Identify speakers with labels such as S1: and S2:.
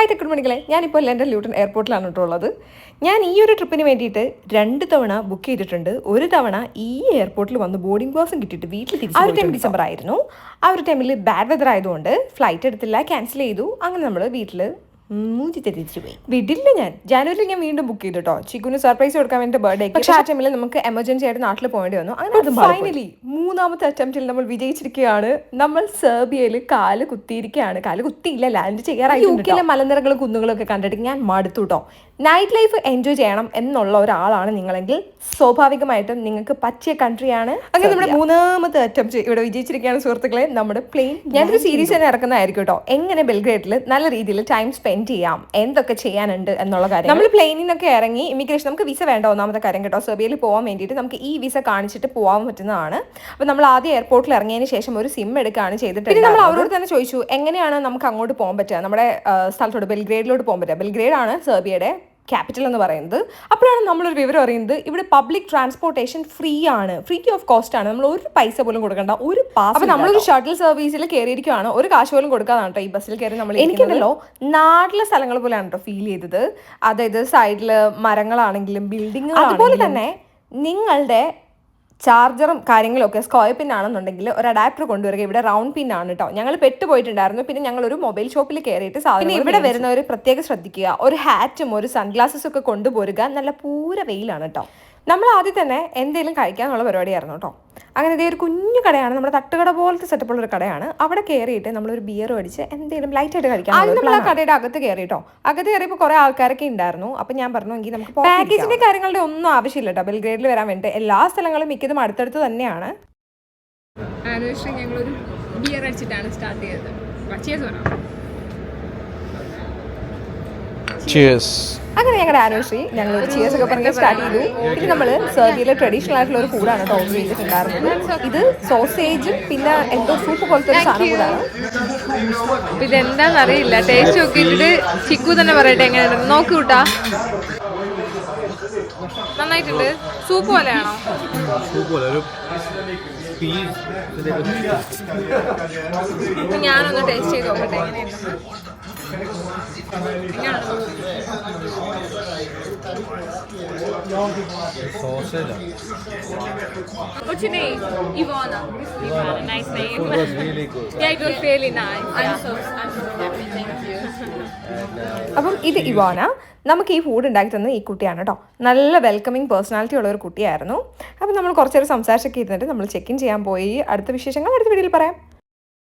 S1: Hi തെക്കുഡ് മണികളെ, ഞാനിപ്പോൾ London Luton എയർപോർട്ടിലാണ് കേട്ടുള്ളത്. ഞാൻ ഈ ഒരു ട്രിപ്പിന് വേണ്ടിയിട്ട് 2 തവണ ബുക്ക് ചെയ്തിട്ടുണ്ട്. ഒരു തവണ ഈ എയർപോർട്ടിൽ വന്ന് ബോർഡിംഗ് പാസും കിട്ടിയിട്ട് വീട്ടിൽ തിരിച്ചു. ആ ഒരു ടൈം ഡിസംബർ ആയിരുന്നു. ആ ഒരു ടൈമിൽ ബാഡ് വെതർ ആയതുകൊണ്ട് ഫ്ലൈറ്റ് എടുത്തില്ല, ക്യാൻസൽ ചെയ്തു. അങ്ങനെ നമ്മൾ വീട്ടിൽ തിരിച്ചു പോയി. വിടില്ല. ഞാൻ ജാനുവരിയിൽ ഞാൻ വീണ്ടും ബുക്ക് ചെയ്തു കേട്ടോ, ചിക്കുന് സർപ്രൈസ് കൊടുക്കാൻ വേണ്ടി ബർത്ത്ഡേ. പക്ഷേ ആ ടൈമിൽ നമുക്ക് എമർജൻസി ആയിട്ട് നാട്ടിൽ പോകേണ്ടി വന്നു. അങ്ങനെ ഫൈനലി 3ാമത്തെ അറ്റംപ്റ്റിൽ നമ്മൾ വിജയിച്ചിരിക്കുകയാണ്. നമ്മൾ സെർബിയയിൽ കാല് കുത്തിയിരിക്കുകയാണ്. കാല് കുത്തിയില്ല, ലാൻഡ് ചെയ്യാറായി. യുകെയിലെ മലനിരകളും കുന്നുകളും ഒക്കെ കണ്ടിട്ട് ഞാൻ മടുത്തു കേട്ടോ. നൈറ്റ് ലൈഫ് എൻജോയ് ചെയ്യണം എന്നുള്ള ഒരാളാണ് നിങ്ങളെങ്കിൽ സ്വാഭാവികമായിട്ടും നിങ്ങൾക്ക് പറ്റിയ കൺട്രിയാണ്. അങ്ങനെ നമ്മുടെ 3ാമത്തെ അറ്റംപ്റ്റ് ഇവിടെ വിജയിച്ചിരിക്കുകയാണ് സുഹൃത്തുക്കളെ. നമ്മുടെ പ്ലെയിൻ ഞാനൊരു സീരീസ് തന്നെ ഇറക്കുന്നതായിരിക്കും കേട്ടോ, എങ്ങനെ ബെൽഗ്രേഡിൽ നല്ല രീതിയിൽ ടൈം സ്പെൻഡ് ചെയ്യാം, എന്തൊക്കെ ചെയ്യാനുണ്ട് എന്നുള്ള കാര്യം. നമ്മൾ പ്ലെയിനിൽ നിന്നൊക്കെ ഇറങ്ങി ഇമിഗ്രേഷൻ, നമുക്ക് വിസ വേണ്ട, ഒന്നാമത്തെ കാര്യം കേട്ടോ. സെർബിയയിൽ പോകാൻ വേണ്ടിയിട്ട് നമുക്ക് ഈ വിസ കാണിച്ചിട്ട് പോകാൻ പറ്റുന്നതാണ്. അപ്പോൾ നമ്മൾ ആദ്യം എയർപോർട്ടിൽ ഇറങ്ങിയതിന് ശേഷം ഒരു സിം എടുക്കുകയാണ് ചെയ്തിട്ട്. പിന്നെ നമ്മൾ അവരോട് തന്നെ ചോദിച്ചു എങ്ങനെയാണ് നമുക്ക് അങ്ങോട്ട് പോകാൻ പറ്റുക, നമ്മുടെ സ്ഥലത്തോട്ട് ബെൽഗ്രേഡിലോട്ട് പോകാൻ പറ്റുക. ബെൽഗ്രേഡ് ആണ് സെർബിയയുടെ ക്യാപിറ്റൽ എന്ന് പറയുന്നത്. അപ്പോഴാണ് നമ്മളൊരു വിവരം അറിയുന്നത്, ഇവിടെ പബ്ലിക് ട്രാൻസ്പോർട്ടേഷൻ ഫ്രീ ആണ്, ഫ്രീ ഓഫ് കോസ്റ്റ് ആണ്. നമ്മൾ ഒരു പൈസ പോലും കൊടുക്കേണ്ട, ഒരു പാസ്. അപ്പോൾ നമ്മളൊരു ഷട്ടിൽ സർവീസിൽ കയറിയിരിക്കുകയാണ്, ഒരു കാശ് പോലും കൊടുക്കാതാണ് കേട്ടോ ഈ ബസ്സിൽ കയറി നമ്മൾ. എനിക്കുണ്ടല്ലോ നാട്ടിലെ സ്ഥലങ്ങൾ പോലെയാണ് കേട്ടോ ഫീൽ ചെയ്തത്. അതായത് സൈഡിൽ മരങ്ങളാണെങ്കിലും ബിൽഡിങ്ങുകൾ, അതുപോലെ തന്നെ നിങ്ങളുടെ ചാർജറും കാര്യങ്ങളൊക്കെ സ്ക്വയർ പിൻ ആണെന്നുണ്ടെങ്കിൽ ഒരു അഡാപ്റ്റർ കൊണ്ടുവരിക. ഇവിടെ റൗണ്ട് പിൻ ആണ് കേട്ടോ. ഞങ്ങൾ പെട്ടുപോയിട്ടുണ്ടായിരുന്നു. പിന്നെ ഞങ്ങൾ ഒരു മൊബൈൽ ഷോപ്പിൽ കയറിയിട്ട് സാധനം. ഇവിടെ വരുന്നവർ പ്രത്യേകം ശ്രദ്ധിക്കുക, ഒരു ഹാറ്റും ഒരു സൺഗ്ലാസസും ഒക്കെ കൊണ്ടുപോരുക. നല്ല പൂര വെയിലാണ് കേട്ടോ. നമ്മൾ ആദ്യം തന്നെ എന്തെങ്കിലും കഴിക്കാനുള്ള പരിപാടിയായിരുന്നു കേട്ടോ. അങ്ങനെ ഇതേ ഒരു കുഞ്ഞു കടയാണ്, നമ്മുടെ തട്ടുകട പോലത്തെ സെറ്റപ്പുള്ള ഒരു കടയാണ്. അവിടെ കയറിയിട്ട് നമ്മളൊരു ബിയർ അടിച്ച് എന്തെങ്കിലും ലൈറ്റായിട്ട് കഴിക്കാം. ആദ്യം നമ്മൾ ആ കടയുടെ അകത്ത് കയറി കേട്ടോ. അകത്ത് കയറിയപ്പോൾ കുറേ ആൾക്കാരൊക്കെ ഉണ്ടായിരുന്നു. അപ്പം ഞാൻ പറഞ്ഞു എങ്കിൽ നമുക്ക് പാക്കേജിന്റെ കാര്യങ്ങളുടെ ഒന്നും ആവശ്യമില്ല കേട്ടോ ബെൽഗ്രേഡിൽ വരാൻ വേണ്ടിയിട്ട്. എല്ലാ സ്ഥലങ്ങളും മിക്കതും അടുത്തടുത്ത് തന്നെയാണ്.
S2: ഞങ്ങളൊരു ബിയർ അടിച്ചിട്ടാണ് സ്റ്റാർട്ട് ചെയ്തത്.
S1: അങ്ങനെ ഞങ്ങളുടെ ആനിവേഴ്സറി ഞങ്ങൾ ചിയേഴ്സ് ഒക്കെ പറഞ്ഞ് സ്റ്റാർട്ട് ചെയ്തു. പിന്നെ നമ്മൾ സെർബിയയിലെ ട്രഡീഷണൽ ആയിട്ടുള്ള ഒരു ഫുഡാണ് കേട്ടോ ഓർഡർ ചെയ്തിട്ടുണ്ടായിരുന്നത്. ഇത് സോസേജും പിന്നെ എന്തോ സൂപ്പ് പോലത്തെ ഒരു സാധനം കൂടാണ്.
S2: ഇതെന്താന്ന് അറിയില്ല, ടേസ്റ്റ് നോക്കിയിട്ട് ചിക്കു തന്നെ പറയട്ടെ എങ്ങനെയുണ്ട് നോക്കി കൂട്ടാ. നന്നായിട്ടുണ്ട്. സൂപ്പ് പോലെയാണോ? ഞാനൊന്ന് ടേസ്റ്റ് ചെയ്ത് നോക്കട്ടെ എങ്ങനെയുണ്ട്. What's your name? Ivana. Ivana, nice name. It was really good. Yeah, it was really nice. I'm so happy. Thank you.
S1: അപ്പം ഇത് ഇവാന നമുക്ക് ഈ ഫുഡ് ഉണ്ടാക്കി തന്നത് ഈ കുട്ടിയാണ് കേട്ടോ. നല്ല വെൽക്കമിങ് പേഴ്സണാലിറ്റി ഉള്ള ഒരു കുട്ടിയായിരുന്നു. അപ്പം നമ്മൾ കുറച്ചേരം സംസാരിച്ചൊക്കെ ഇരുന്നിട്ട് നമ്മൾ ചെക്ക് ഇൻ ചെയ്യാൻ പോയി. അടുത്ത വിശേഷങ്ങൾ അടുത്ത വീഡിയോയിൽ പറയാം.